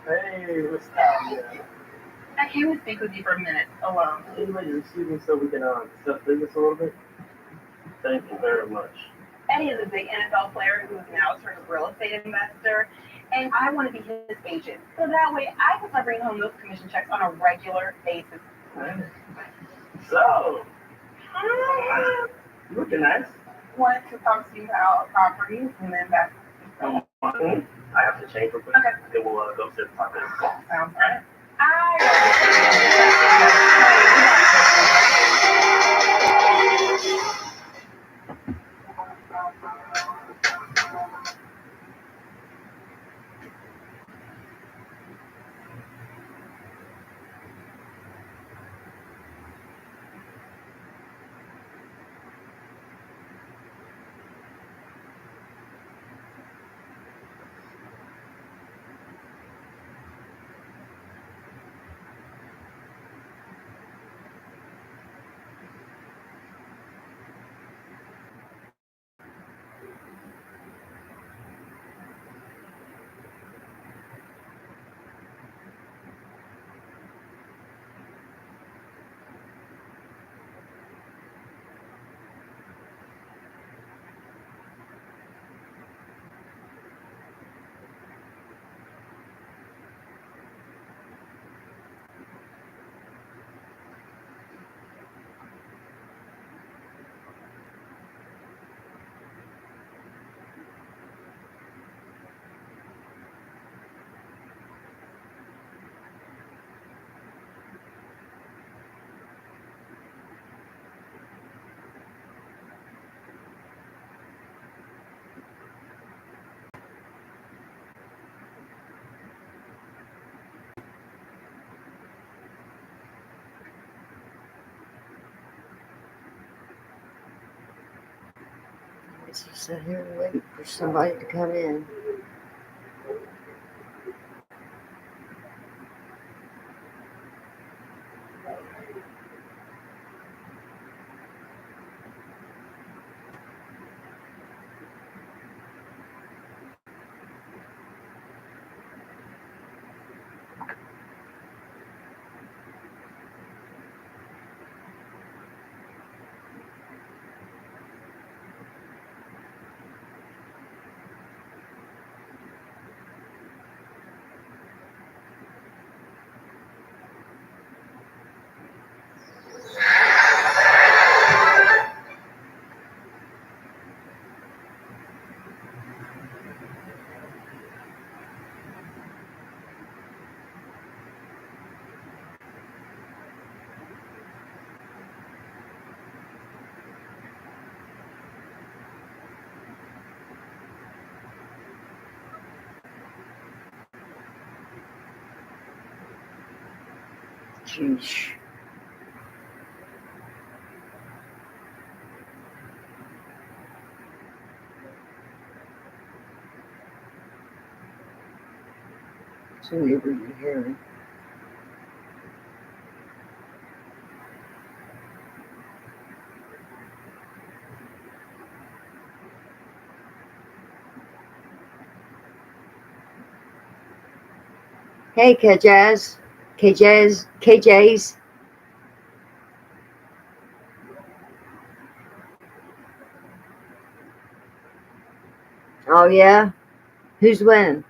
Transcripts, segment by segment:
Hey, what's up? Yeah. I came to speak with you for a minute alone. Anyway, excuse me so we can discuss business a little bit? Thank you very much. Eddie is a big NFL player who is now a sort of real estate investor, and I want to be his agent. So that way I can start bringing home those commission checks on a regular basis. Hey. So, looking nice. Wanted to talk to you about properties and then back. I have to change real quick. Okay. Then we'll go to the top of this. Sounds good. I Just sit here and wait for somebody to come in. Sheesh. So whatever you're hearing. Hey, KJs. KJs. Oh, yeah? Who's winning?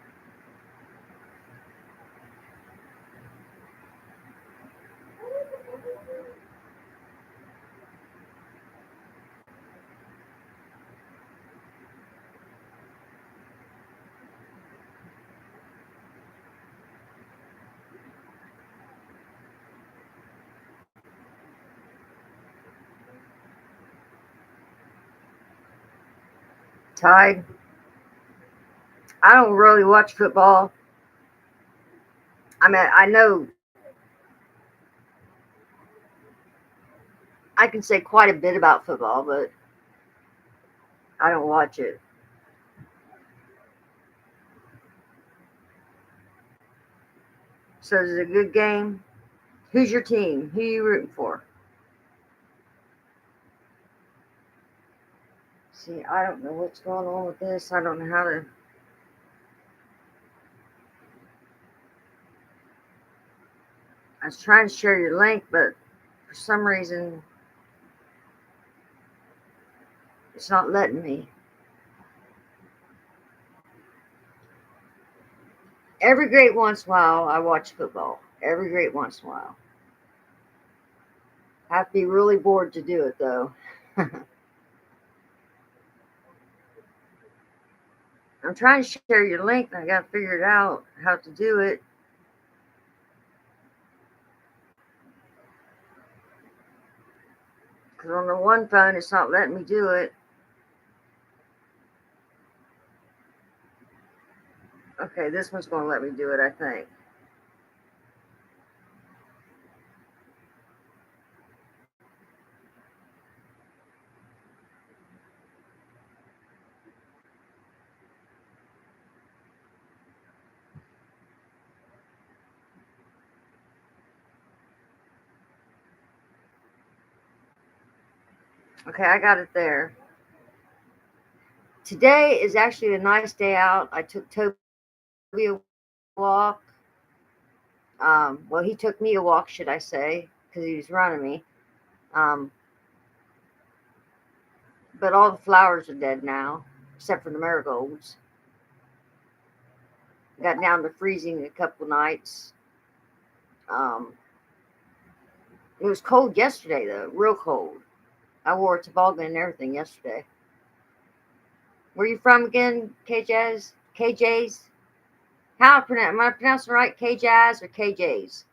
Tied? I don't really watch football. I mean, I know I can say quite a bit about football, but I don't watch it. So is it a good game? Who's your team? Who are you rooting for? See, I don't know what's going on with this. I don't know how to. was trying to share your link, but for some reason, it's not letting me. Every great once in a while, I watch football. Every great once in a while. I have to be really bored to do it, though. I'm trying to share your link, and I got to figure it out how to do it. Because on the one phone, it's not letting me do it. Okay, this one's going to let me do it, I think. Okay, I got it there. Today is actually a nice day out. I took Toby a walk. Well, he took me a walk, should I say, because he was running me. But all the flowers are dead now, except for the marigolds. Got down to freezing a couple nights. It was cold yesterday, though, real cold. I wore a toboggan and everything yesterday. Where you from again, KJs? KJs? How I pronounce? Am I pronouncing right? KJs or KJs?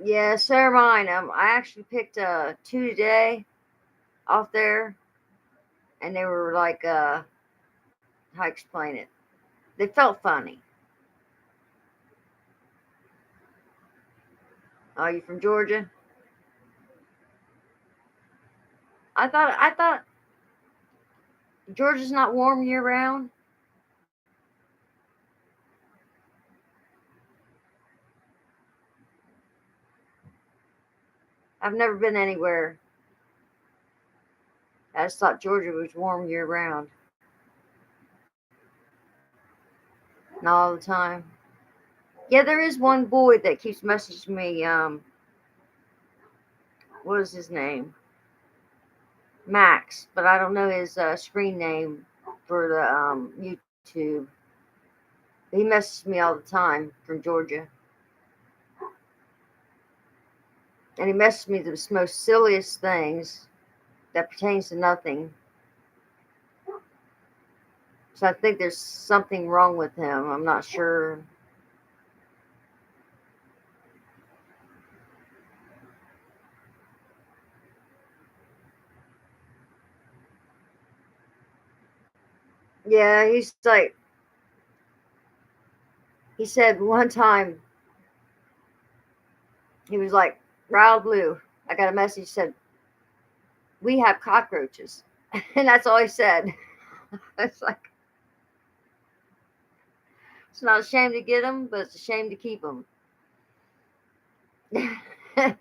Yeah, so are mine. I actually picked two today off there, and they were like, how I explain it? They felt funny. Oh, you from Georgia? I thought Georgia's not warm year round. I've never been anywhere. I just thought Georgia was warm year round. Not all the time. Yeah, there is one boy that keeps messaging me. What is his name? Max, but I don't know his screen name for the YouTube. He messages me all the time from Georgia, and he messages me the most silliest things that pertains to nothing. So I think there's something wrong with him. I'm not sure. Yeah, he's like, he said one time, he was like, Ral Blue, I got a message said, we have cockroaches. And that's all he said. It's like, it's not a shame to get them, but it's a shame to keep them. And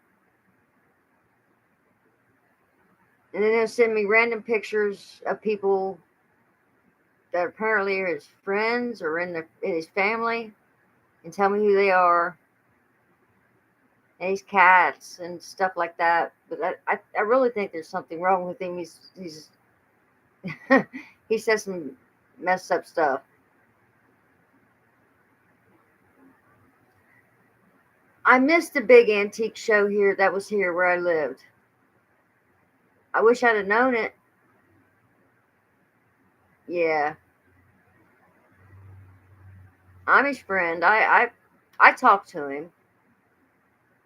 then he'll send me random pictures of people that apparently are his friends or in his family and tell me who they are. And he's cats and stuff like that. But I really think there's something wrong with him. He's he says some messed up stuff. I missed a big antique show here that was here where I lived. I wish I'd have known it. Yeah. I'm his friend. I talk to him.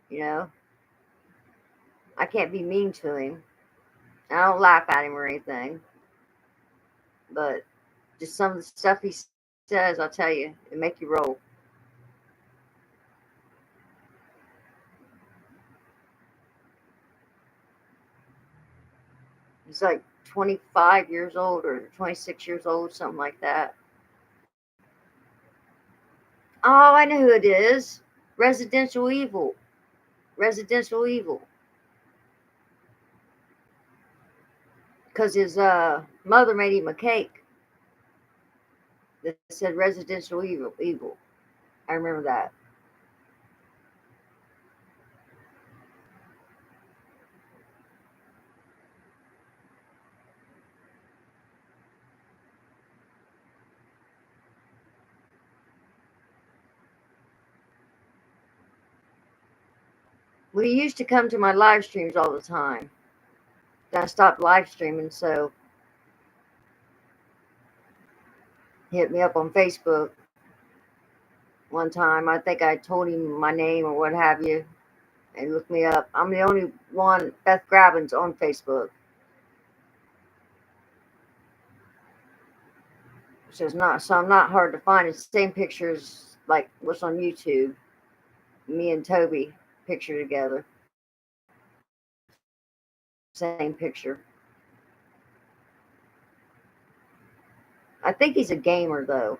You know. I can't be mean to him. I don't laugh at him or anything. But just some of the stuff he says, I'll tell you, it make you roll. He's like 25 years old or 26 years old, something like that. Oh, I know who it is. Residential Evil. Residential Evil. Because his mother made him a cake. that said residential evil. I remember that. Well, you used to come to my live streams all the time. Then I stopped live streaming, so hit me up on Facebook one time. I think I told him my name or what have you, and looked me up. I'm the only one, Beth Grabbins, on Facebook. So I'm not hard to find. It's the same pictures like what's on YouTube. Me and Toby picture together. Same picture. I think he's a gamer though.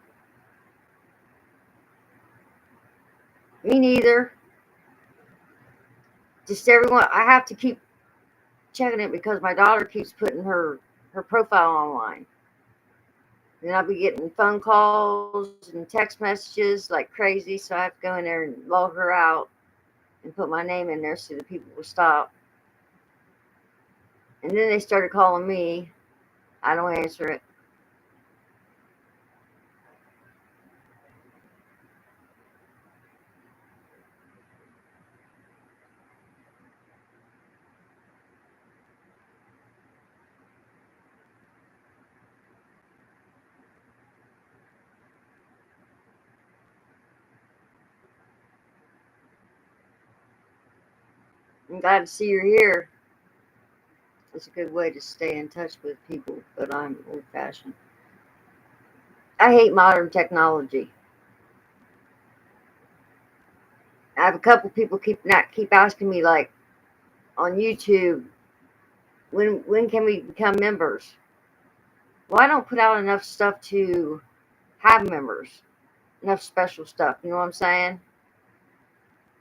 Me neither. Just everyone. I have to keep checking it because my daughter keeps putting her profile online. And I'll be getting phone calls and text messages like crazy. So I have to go in there and log her out and put my name in there so the people will stop. And then they started calling me. I don't answer it. I'm glad to see you're here. It's a good way to stay in touch with people, but I'm old fashioned. I hate modern technology. I have a couple people keep asking me like on YouTube, when can we become members? Well, I don't put out enough stuff to have members, enough special stuff. You know what I'm saying?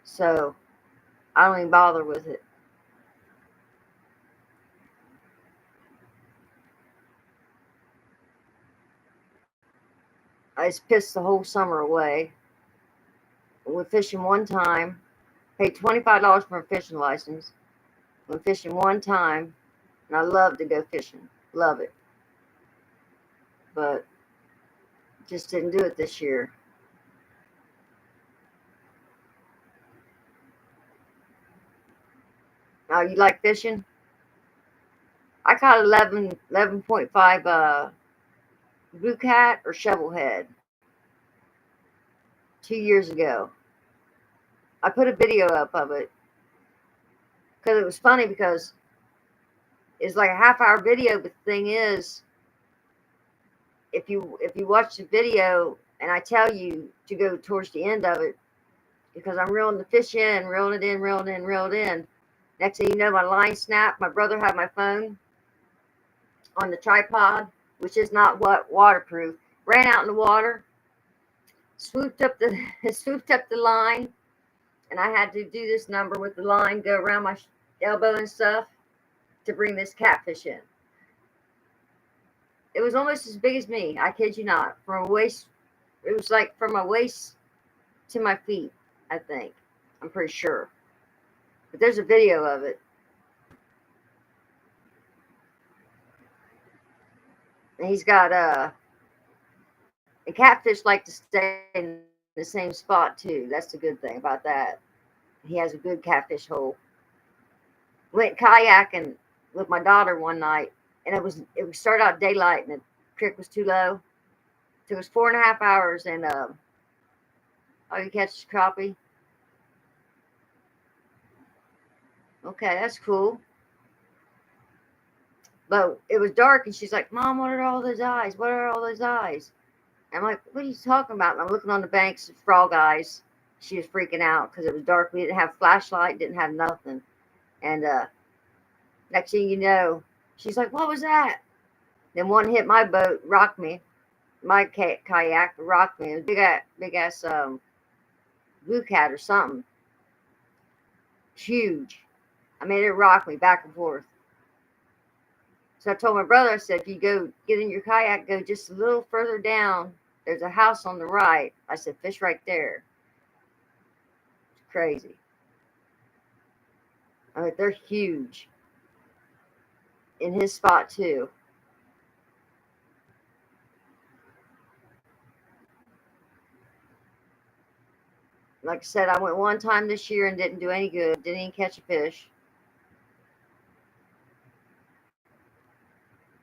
So I don't even bother with it. I just pissed the whole summer away. We went fishing one time, paid $25 for a fishing license. Went fishing one time, and I love to go fishing. Love it. But just didn't do it this year. Now, you like fishing? I caught 11.5 blue cat or shovelhead 2 years ago. I put a video up of it because it was funny because it's like a half-hour video, but the thing is, if you watch the video and I tell you to go towards the end of it, because I'm reeling the fish in, reeling it in, reeling it in, reeling it in. Next thing you know, my line snapped. My brother had my phone on the tripod, which is not waterproof. Ran out in the water, swooped up the line, and I had to do this number with the line, go around my elbow and stuff to bring this catfish in. It was almost as big as me. I kid you not. From my waist, it was like from my waist to my feet. I think. I'm pretty sure. But there's a video of it. And he's got the catfish like to stay in the same spot too. That's the good thing about that. He has a good catfish hole. Went kayaking with my daughter one night, and it started out daylight, and the creek was too low. Took us 4.5 hours, and you catch crappie. Okay, that's cool. But it was dark, and she's like, "Mom, what are all those eyes? What are all those eyes?" I'm like, "What are you talking about?" And I'm looking on the banks, frog eyes. She was freaking out because it was dark. We didn't have flashlight, didn't have nothing. And next thing you know, she's like, "What was that?" Then one hit my boat, rocked me. My kayak rocked me. It was big ass blue cat or something. Huge. I made it rock me back and forth. So I told my brother, I said, if you go get in your kayak, go just a little further down there's a house on the right. I said, fish right there. It's crazy. I mean, they're huge. In his spot, too. Like I said, I went one time this year and didn't do any good. Didn't even catch a fish.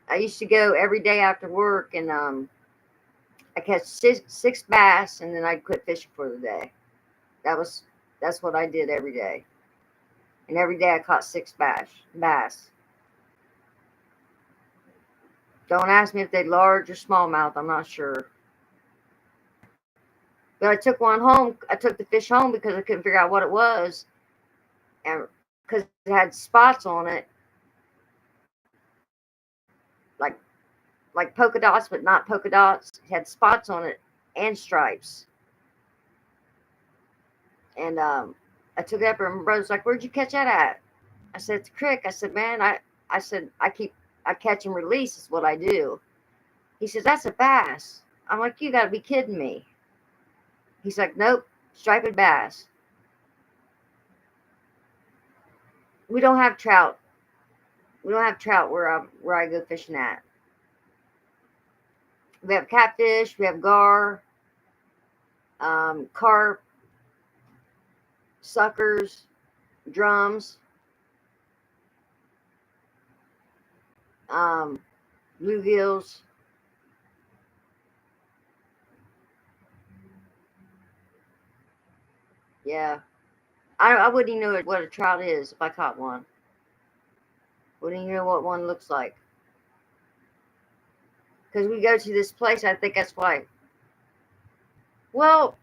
I used to go every day after work, and I catch six bass, and then I'd quit fishing for the day. That's what I did every day. And every day I caught six bass. Don't ask me if they're large or smallmouth. I'm not sure. But I took one home. I took the fish home because I couldn't figure out what it was, and because it had spots on it, like polka dots, but not polka dots. It had spots on it and stripes. And I took it up, and my brother's like, "Where'd you catch that at?" I said, "It's a creek." I said, "Man, I said I catch and release is what I do." He says, "That's a bass." I'm like, "You got to be kidding me." He's like, "Nope, striped bass." We don't have trout. We don't have trout where I go fishing at. We have catfish. We have gar, carp, suckers, drums, bluegills. Yeah, I wouldn't even know what a trout is if I caught one. Wouldn't even know what one looks like. Because we go to this place, I think that's why. Well,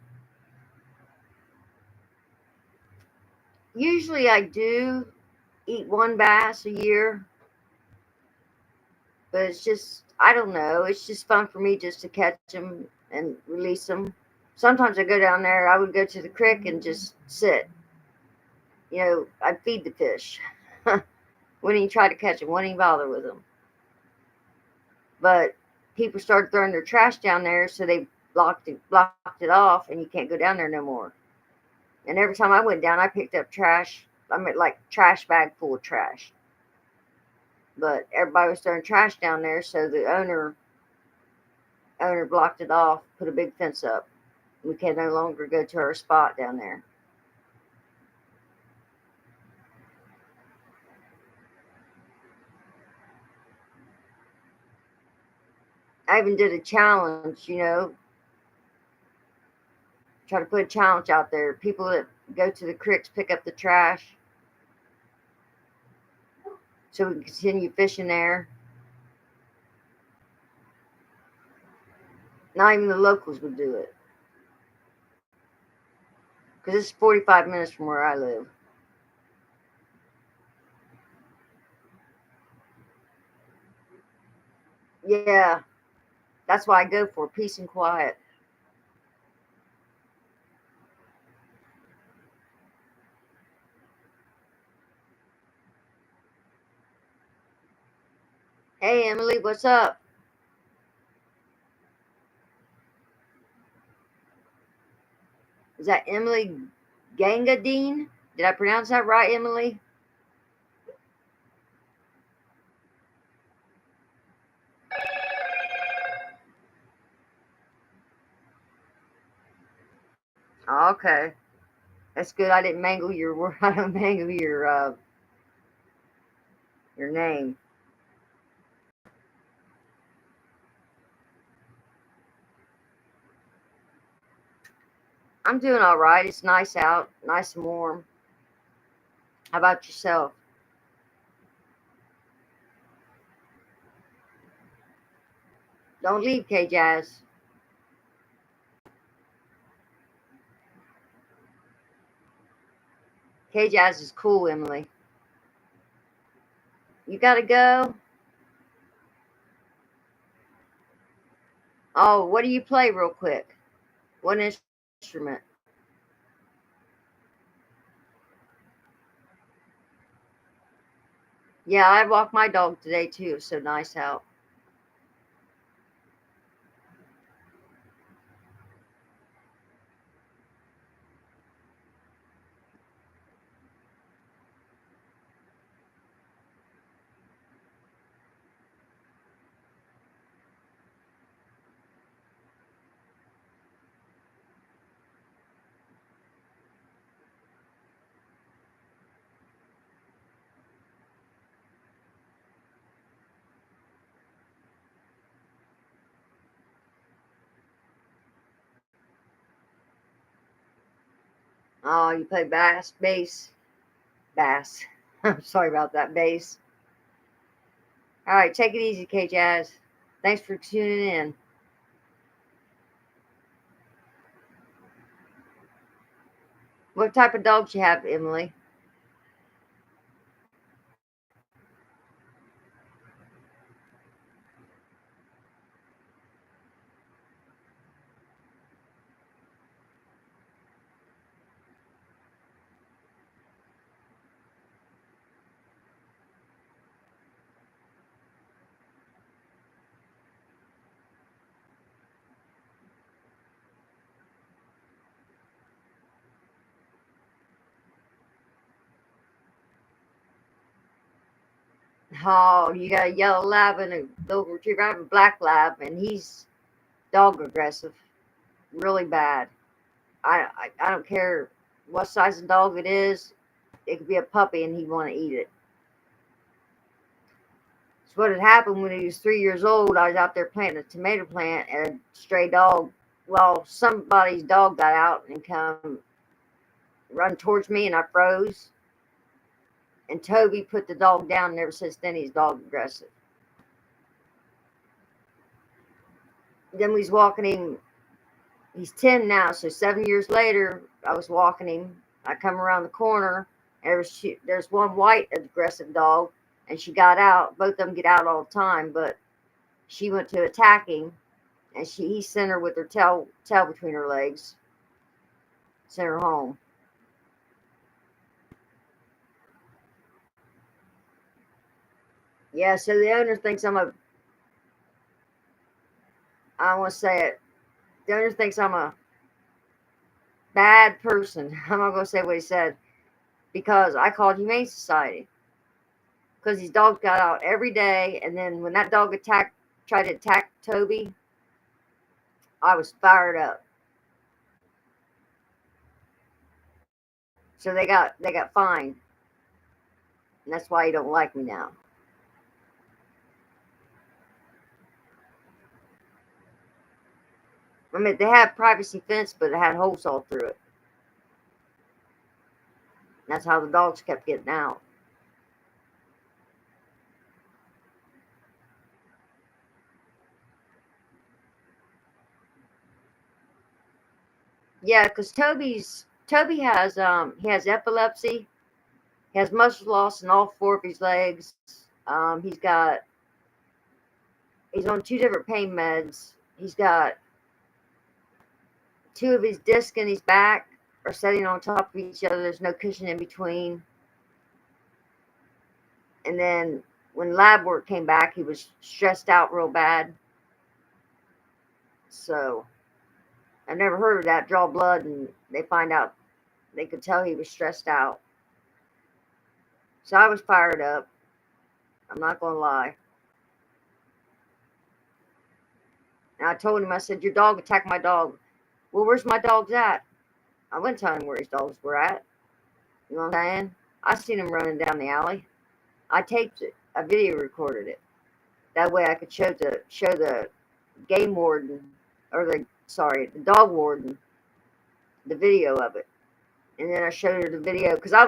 usually I do eat one bass a year, but it's just, I don't know. It's just fun for me just to catch them and release them. Sometimes I go down there, I would go to the creek and just sit. I'd feed the fish. Wouldn't even try to catch them, wouldn't even bother with them. But people started throwing their trash down there, so they blocked it off, and you can't go down there no more. And every time I went down, I picked up trash. I mean, like trash bag full of trash. But everybody was throwing trash down there, so the owner blocked it off, put a big fence up. We can no longer go to our spot down there. I even did a challenge, try to put a challenge out there. People that go to the creeks pick up the trash so we can continue fishing there. Not even the locals would do it. Because it's 45 minutes from where I live. Yeah, that's why I go for peace and quiet. Hey, Emily, what's up? Is that Emily Gangadine? Did I pronounce that right, Emily? Oh, okay, that's good. I didn't mangle your word. I don't mangle your name. I'm doing all right. It's nice out, nice and warm. How about yourself? Don't leave, K Jazz. K Jazz is cool, Emily. You gotta go. Oh, what do you play, real quick? What instrument? Yeah, I walked my dog today too. It's so nice out. Oh, you play bass. I'm sorry about that, bass. All right, take it easy, K Jazz. Thanks for tuning in. What type of dogs you have, Emily? Oh, you got a yellow lab and a golden retriever. I have a black lab, and he's dog aggressive, really bad. I don't care what size of dog it is. It could be a puppy, and he'd want to eat it. So what had happened when he was 3 years old? I was out there planting a tomato plant, and a stray dog. Well, somebody's dog got out and come run towards me, and I froze. And Toby put the dog down, and ever since then he's dog aggressive. Then we was walking him. He's 10 now, so 7 years later, I was walking him. I come around the corner, and there's one white aggressive dog, and she got out. Both of them get out all the time, but she went to attack him, and he sent her with her tail between her legs, sent her home. Yeah, so the owner thinks I want to say it. The owner thinks I'm a bad person. I'm not going to say what he said because I called Humane Society because these dogs got out every day. And then when that dog tried to attack Toby, I was fired up. So they got fined. And that's why he don't like me now. I mean, they had privacy fence, but it had holes all through it. And that's how the dogs kept getting out. Yeah, because Toby has epilepsy. He has muscle loss in all four of his legs. He's on two different pain meds. He's got two of his discs in his back are sitting on top of each other. There's no cushion in between. And then when lab work came back, he was stressed out real bad. So I never heard of that. Draw blood, and they find out they could tell he was stressed out. So I was fired up. I'm not going to lie. And I told him, I said, your dog attacked my dog. Well, where's my dogs at? I wouldn't tell him where his dogs were at. You know what I'm saying? I seen him running down the alley. I taped it. I video recorded it. That way I could show the game warden, or the dog warden, the video of it. And then I showed her the video because I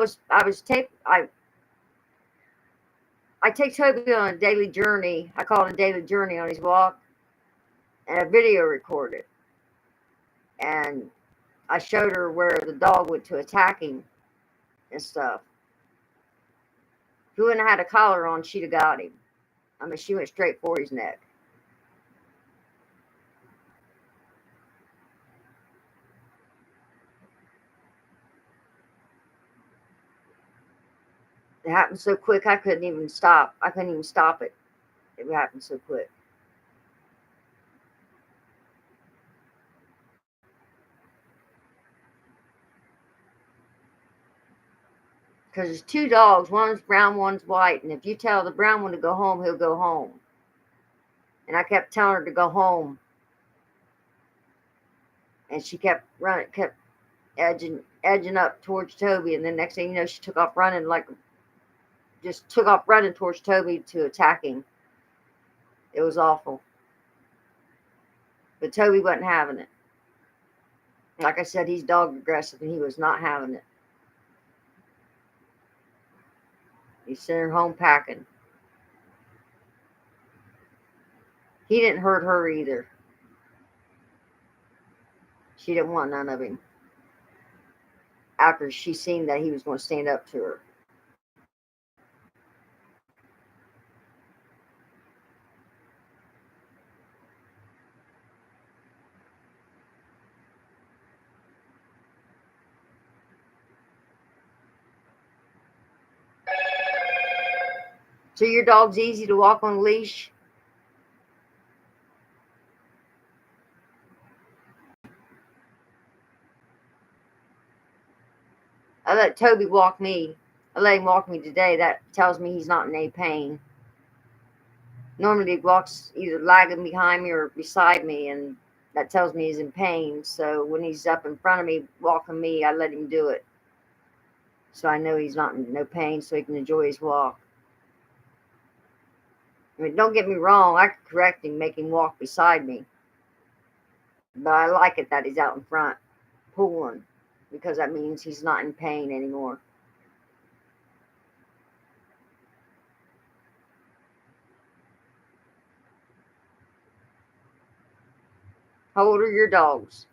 take Toby on a daily journey. I call it a daily journey on his walk, and I video recorded. And I showed her where the dog went to attack him and stuff. If he wouldn't have had a collar on, she'd have got him. I mean, she went straight for his neck. It happened so quick, I couldn't even stop. I couldn't even stop it. It happened so quick. Because there's two dogs. One's brown, one's white. And if you tell the brown one to go home, he'll go home. And I kept telling her to go home. And she kept running, kept edging up towards Toby. And then next thing you know, she took off running towards Toby to attack him. It was awful. But Toby wasn't having it. Like I said, he's dog aggressive and he was not having it. He sent her home packing. He didn't hurt her either. She didn't want none of him. After she seen that he was going to stand up to her. So your dog's easy to walk on a leash? I let Toby walk me. I let him walk me today. That tells me he's not in any pain. Normally he walks either lagging behind me or beside me, and that tells me he's in pain. So when he's up in front of me walking me, I let him do it. So I know he's not in no pain, so he can enjoy his walk. I mean, don't get me wrong, I could correct him, make him walk beside me. But I like it that he's out in front, pulling, because that means he's not in pain anymore. How old are your dogs?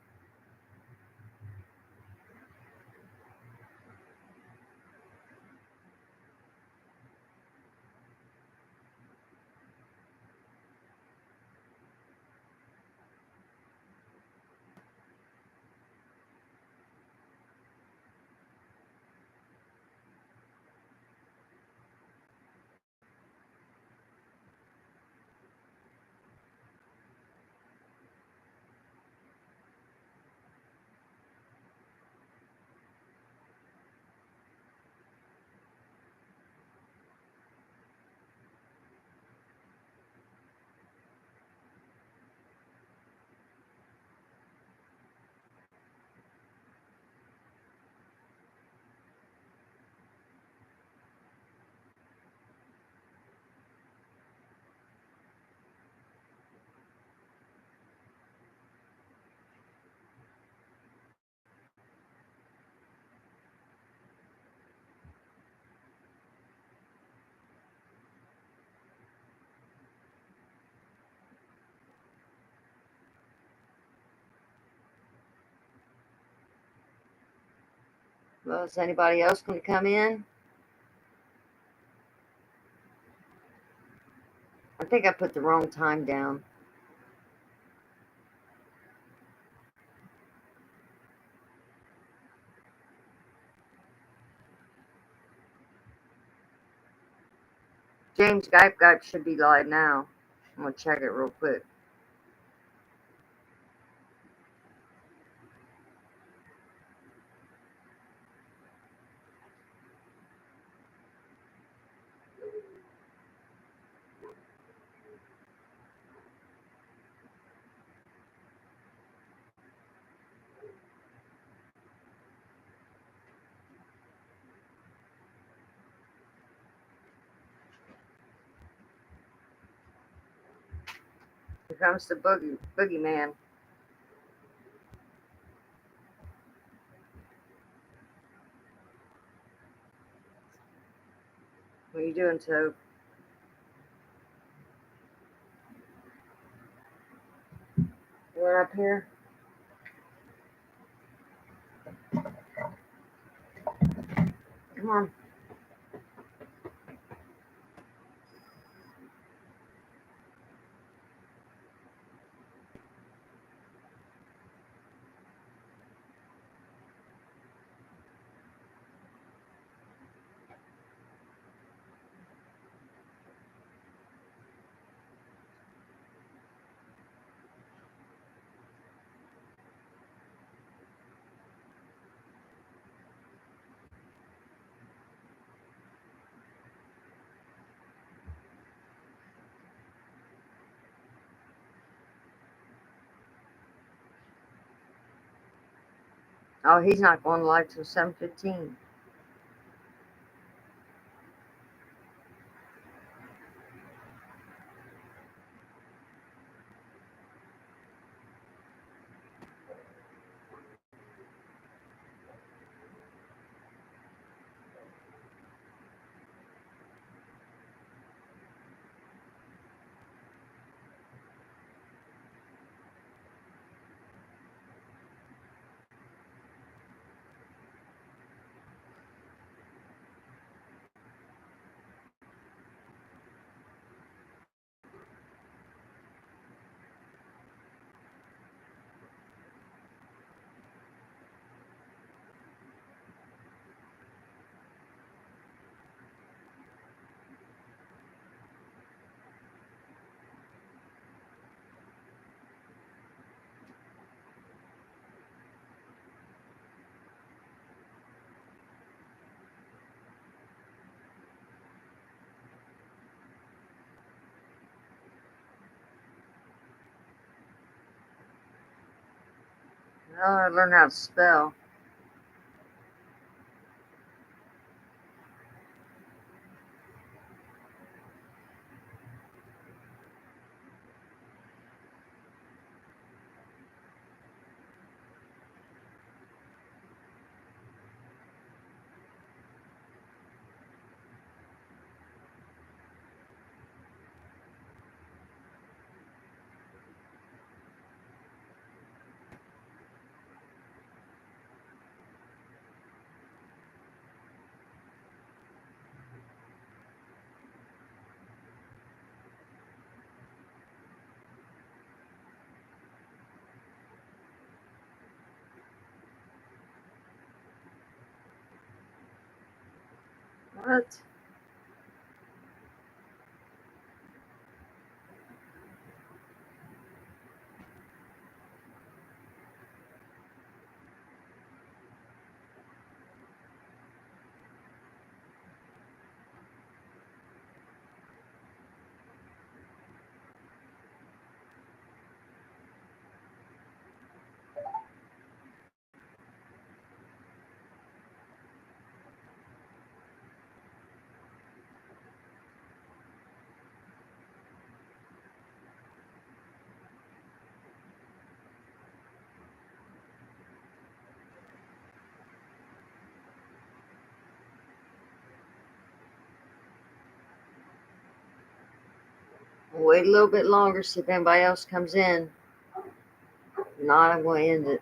Well, is anybody else going to come in? I think I put the wrong time down. James Guype should be live now. I'm going to check it real quick. Here comes the boogeyman. What are you doing, Tobe? You're up here? Come on. Oh, he's not going live till 7:15. Oh, I learned how to spell. What? Wait a little bit longer, see if anybody else comes in. If not, I'm going to end it.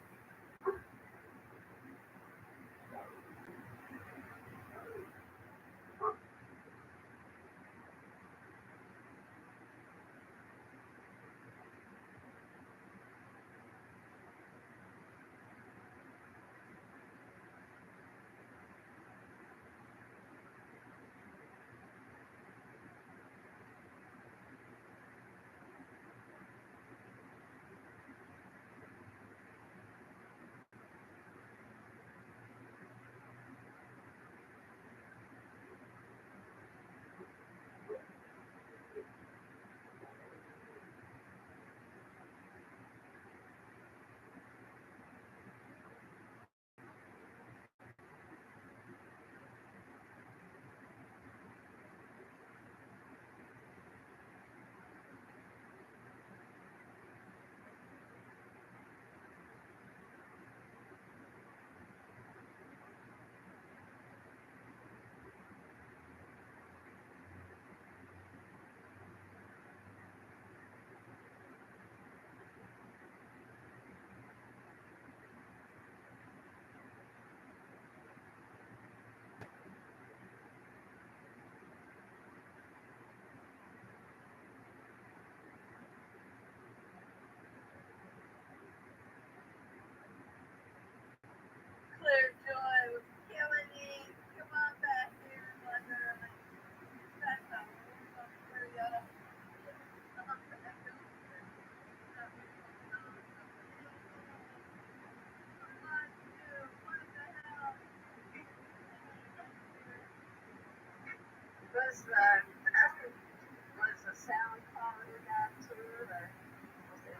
Clear Joy was killing me. Come on back here, my darling. That's how clear you up. Was the sound quality bad too, or was it?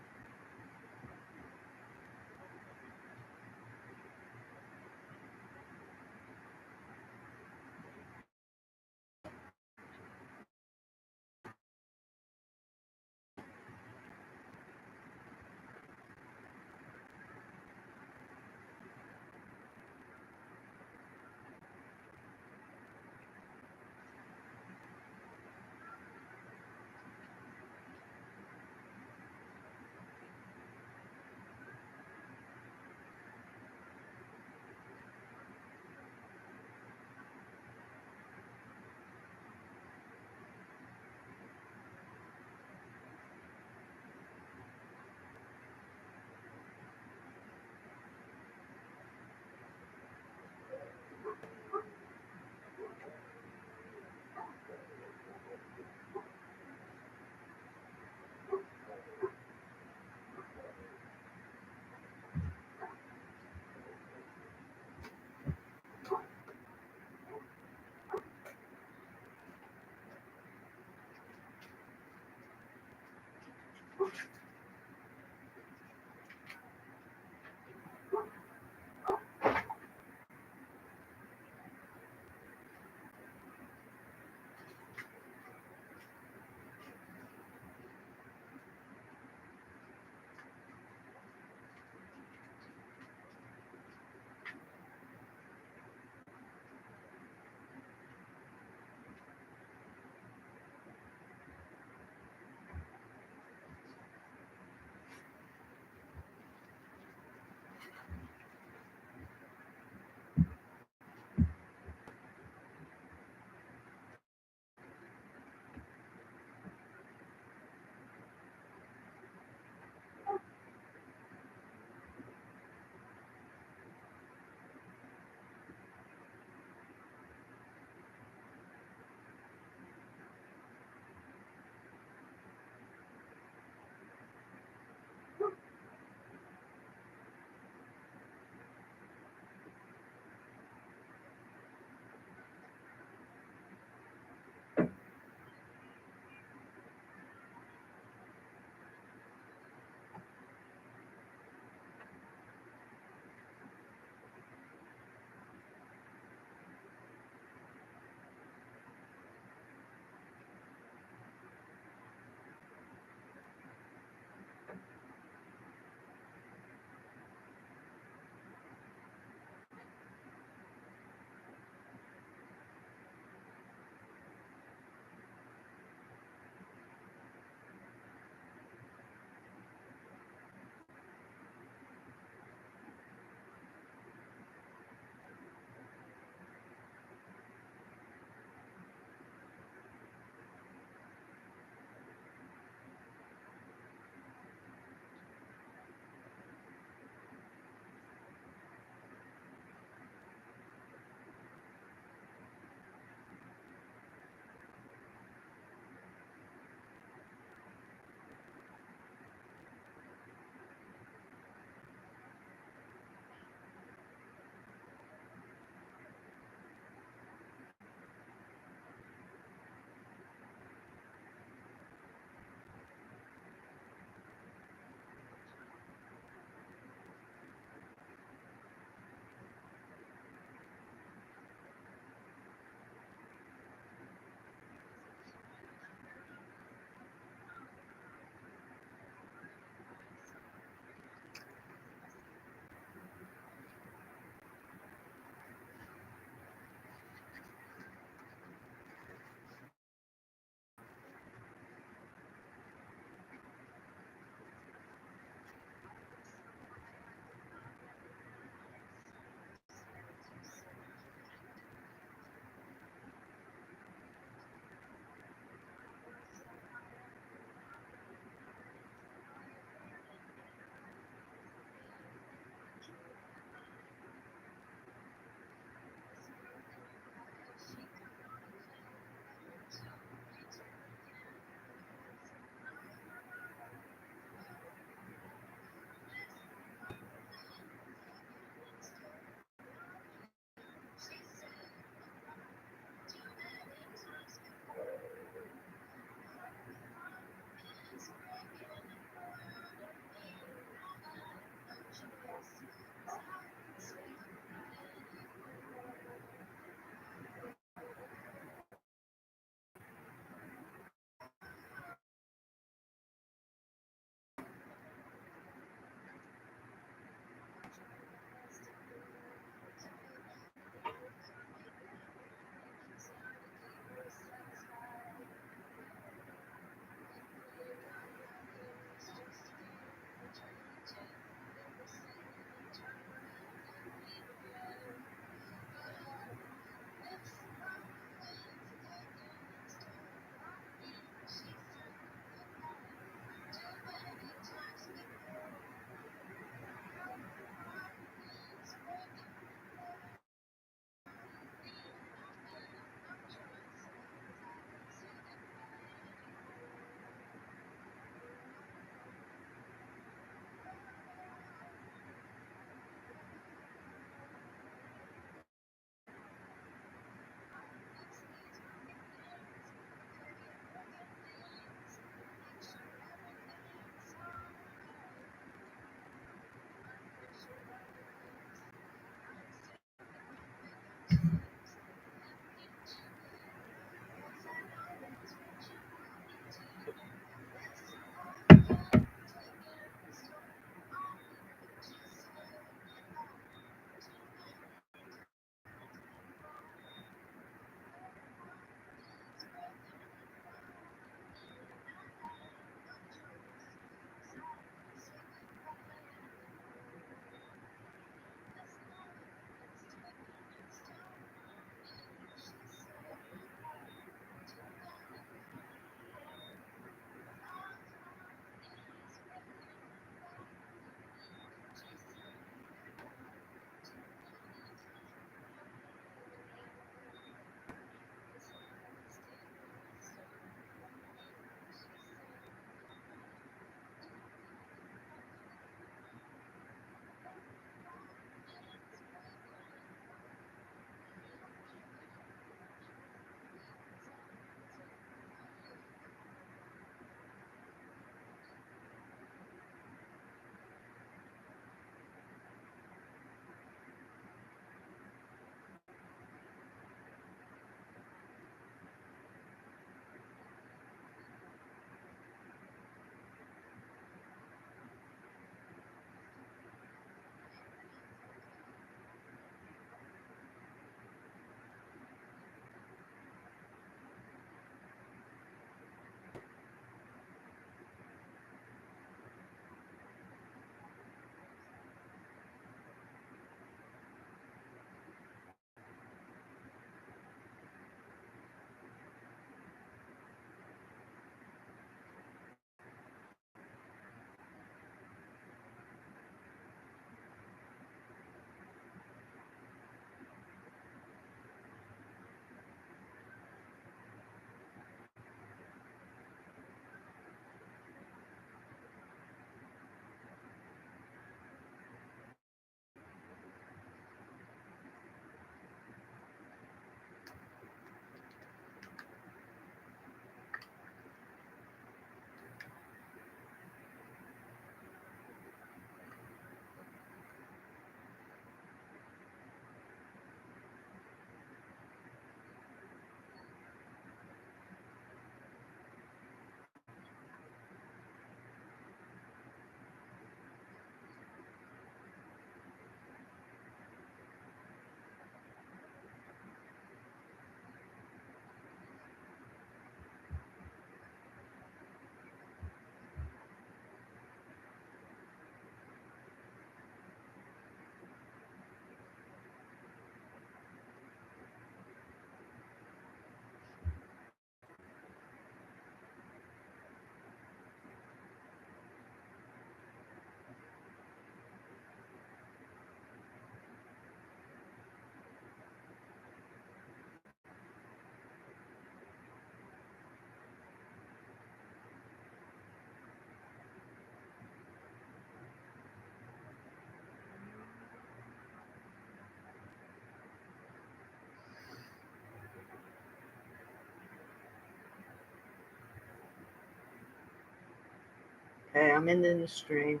Okay, I'm ending the stream.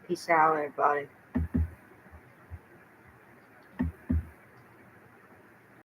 Peace out, everybody.